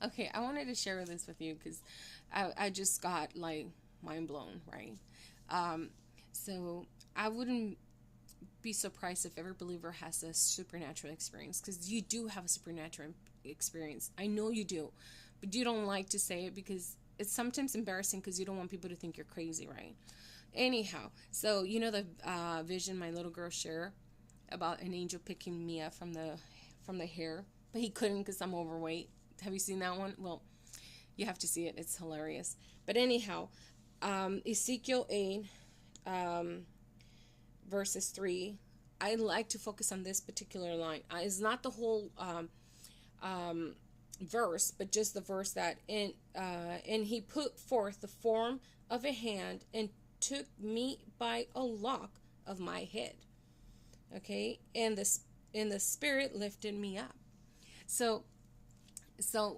Okay, I wanted to share this with you because I just got like mind blown, right? Um, so I wouldn't be surprised if every believer has a supernatural experience because you do have a supernatural experience. I know you do, but you don't like to say it because it's sometimes embarrassing because you don't want people to think you're crazy, right? Anyhow, so you know the vision my little girl shared about an angel picking me up from the hair, but he couldn't because I'm overweight. Have you seen that one? Well, you have to see it. It's hilarious. But anyhow, Ezekiel 8, um, verses 3. I like to focus on this particular line. It's not the whole um, verse, but just the verse that and he put forth the form of a hand and took me by a lock of my head. Okay, and the spirit lifted me up. So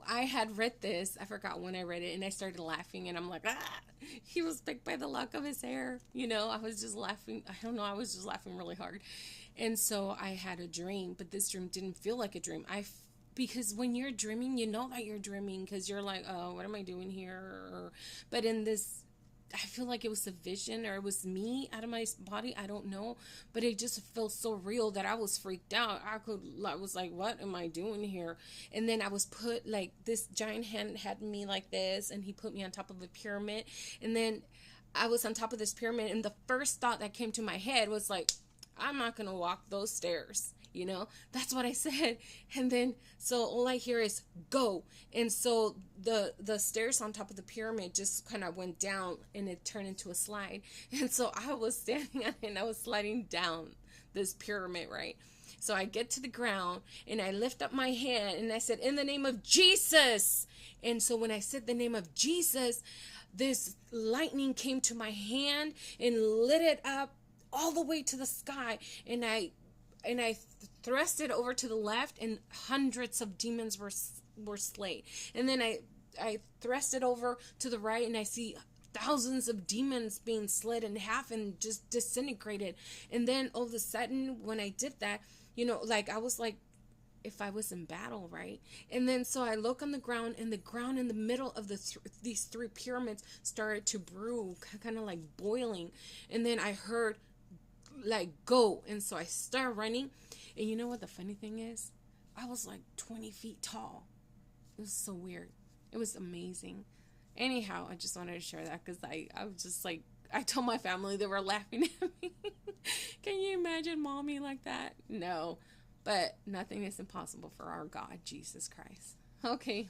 I had read this. I forgot when I read it, and I started laughing, and I'm like, ah, he was picked by the lock of his hair. I was just laughing. I don't know. I was just laughing really hard, and so I had a dream, but this dream didn't feel like a dream. Because when you're dreaming, you know that you're dreaming because you're like, oh, what am I doing here? But in this, I feel like it was a vision or it was me out of my body. I don't know, but it just felt so real that I was freaked out. I was like, what am I doing here? And then I was put like this giant hand had me like this, and he put me on top of a pyramid, and then I was on top of this pyramid, and the first thought that came to my head was like, I'm not gonna walk those stairs. That's what I said. And then so all I hear is go. And so the stairs on top of the pyramid just kind of went down, and it turned into a slide. And so I was standing on it, and I was sliding down this pyramid, right? So I get to the ground, and I lift up my hand, and I said, in the name of Jesus. And so when I said the name of Jesus, this lightning came to my hand and lit it up all the way to the sky. And I thrust it over to the left, and hundreds of demons were slain. And then I thrust it over to the right, and I see thousands of demons being slit in half and just disintegrated. And then all of a sudden, when I did that, like I was like, if I was in battle, right? And then so I look on the ground, and the ground in the middle of these three pyramids started to brew, kind of like boiling. And then I heard like go, and so I start running. And you know what the funny thing is, I was like 20 feet tall. It was so weird. It was amazing. Anyhow, I just wanted to share that because I was just like, I told my family, they were laughing at me. Can you imagine mommy like that? No, but nothing is impossible for our God, Jesus Christ. Okay,